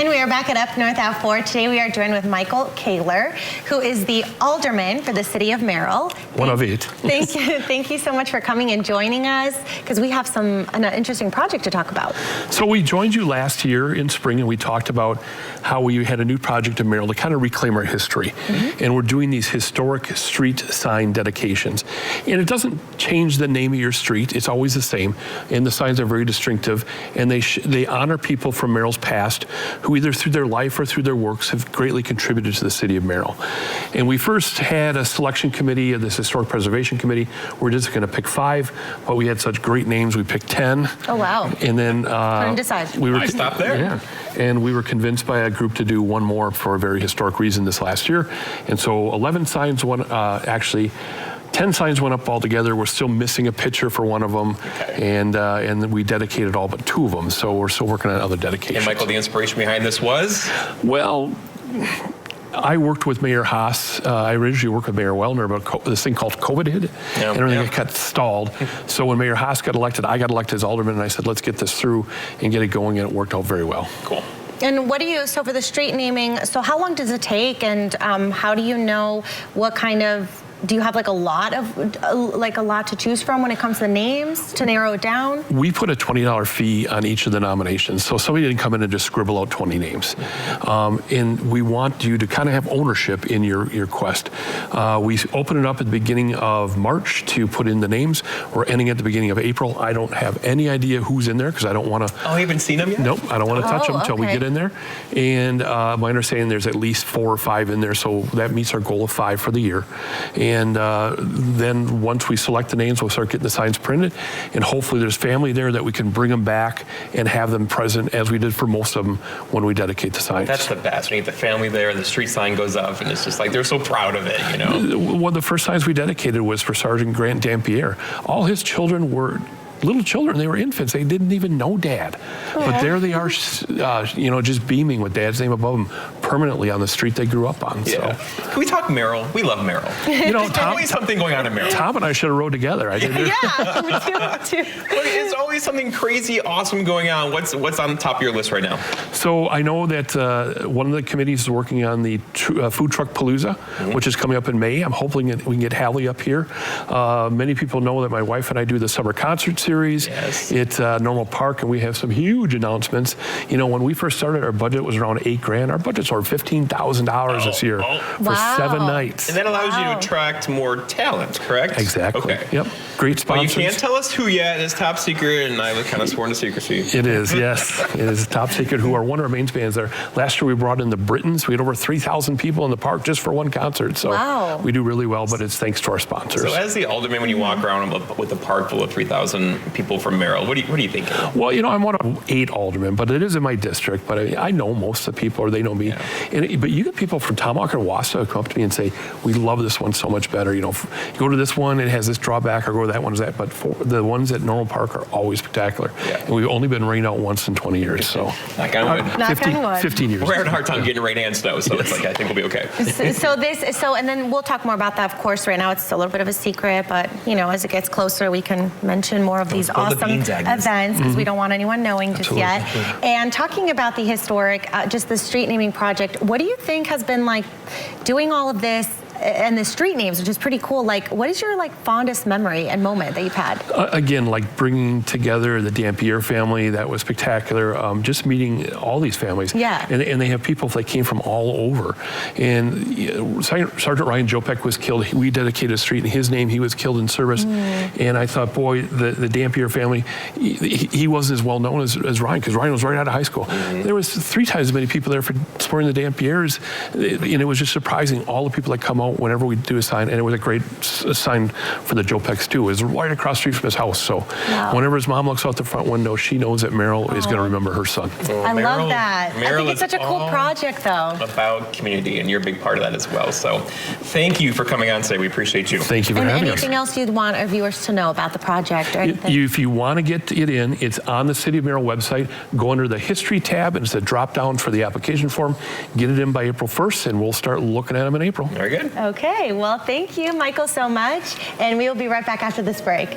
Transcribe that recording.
And we are back at Up North Ave 4. Today we are joined with Michael Caylor, who is the Alderman for the City of Merrill. One of eight. Thank you so much for coming and joining us, because we have an interesting project to talk about. So we joined you last year in spring, and we talked about how we had a new project in Merrill to kind of reclaim our history. And we're doing these historic street sign dedications. And it doesn't change the name of your street. It's always the same. And the signs are very distinctive. And they honor people from Merrill's past who either through their life or through their works have greatly contributed to the City of Merrill. And we first had a selection committee of this Historic Preservation Committee. We're just going to pick 5, but we had such great names, we picked 10. Oh, wow. And then couldn't decide. I stopped there. Yeah. And we were convinced by a group to do one more for a very historic reason this last year. And so 11 signs went, actually 10 signs went up altogether. We're still missing a picture for one of them, and then we dedicated all but 2 of them. So we're still working on other dedications. And Michael, the inspiration behind this was? Well, I worked with Mayor Haas. I originally worked with Mayor Wellner about this thing called COVID hit, and everything got stalled. So when Mayor Haas got elected, I got elected as Alderman, and I said, let's get this through and get it going, and it worked out very well. Cool. And what do you, so for the street naming, so how long does it take, and how do you know what kind of, do you have like a lot to choose from when it comes to names to narrow it down? We put a $20 fee on each of the nominations, so somebody didn't come in and just scribble out 20 names. And we want you to kind of have ownership in your quest. We open it up at the beginning of March to put in the names. We're ending at the beginning of April. I don't have any idea who's in there because I don't want to. Oh, you haven't seen them yet? Nope, I don't want to touch them until we get in there. And my understanding, there's at least 4 or 5 in there, so that meets our goal of 5 for the year. And then once we select the names, we'll start getting the signs printed. And hopefully there's family there that we can bring them back and have them present, as we did for most of them when we dedicate the signs. That's the best. When you get the family there and the street sign goes up, and it's just like they're so proud of it, you know? One of the first signs we dedicated was for Sergeant Grant Dampier. All his children were little children. They were infants. They didn't even know Dad. But there they are, you know, just beaming with Dad's name above them permanently on the street they grew up on. Yeah. So. Can we talk Merrill? We love Merrill. You know, There's always something going on in Merrill. Tom and I should have rode together. Yeah, we do too. There's always something crazy, awesome going on. What's on the top of your list right now? So I know that one of the committees is working on the Food Truck Palooza, which is coming up in May. I'm hoping that we can get Hallie up here. Many people know that my wife and I do the summer concert series. Yes. It's Normal Park, and we have some huge announcements. You know, when we first started, our budget was around $8 grand. Our budget's over $15,000 this year for 7 nights. And that allows you to attract more talent, correct? Exactly. Okay. Yep. Great sponsors. Well, you can't tell us who yet. It's top secret, and I was kind of sworn to secrecy. It is, yes. It is top secret, who are one of our main bands there. Last year we brought in the Britons. We had over 3,000 people in the park just for one concert. So we do really well, but it's thanks to our sponsors. So as the Alderman, when you walk around with a park full of 3,000 people from Merrill, what do you think? Well, you know, I'm one of 8 aldermen, but it is in my district. But I know most of the people, or they know me. Yeah. But you get people from Tomahawk and Wausau come up to me and say, we love this one so much better. You know, you go to this one, it has this drawback, or go to that one, that. But the ones at Normal Park are always spectacular. Yeah. And we've only been rained out once in 20 years. So Knock on wood. 15 years. We're having a hard time getting rain and snow, so it's like, I think we'll be okay. So and then we'll talk more about that, of course. Right now it's a little bit of a secret, but you know, as it gets closer, we can mention more of these awesome events, because we don't want anyone knowing just yet. And talking about the historic, just the street naming project, what do you think has been like doing all of this and the street names, which is pretty cool? Like, what is your fondest memory and moment that you've had? Again, like bringing together the Dampier family, that was spectacular. Just meeting all these families. Yeah. And they have people that came from all over. And Sergeant Ryan Jopek was killed. We dedicated a street in his name. He was killed in service. And I thought, boy, the Dampier family, he wasn't as well known as Ryan, because Ryan was right out of high school. There was 3 times as many people there for supporting the Dampiers. And it was just surprising, all the people that come out whenever we do a sign. And it was a great sign for the Jopeks too. It was right across the street from his house. So whenever his mom looks out the front window, she knows that Merrill is going to remember her son. I love that. I think it's such a cool project, though. About community, and you're a big part of that as well. So thank you for coming on today. We appreciate you. Thank you for having us. Anything else you'd want our viewers to know about the project or anything? If you want to get it in, it's on the City of Merrill website. Go under the History tab, and it's a drop down for the application form. Get it in by April 1st, and we'll start looking at them in April. Very good. Okay, well, thank you, Michael, so much. And we will be right back after this break.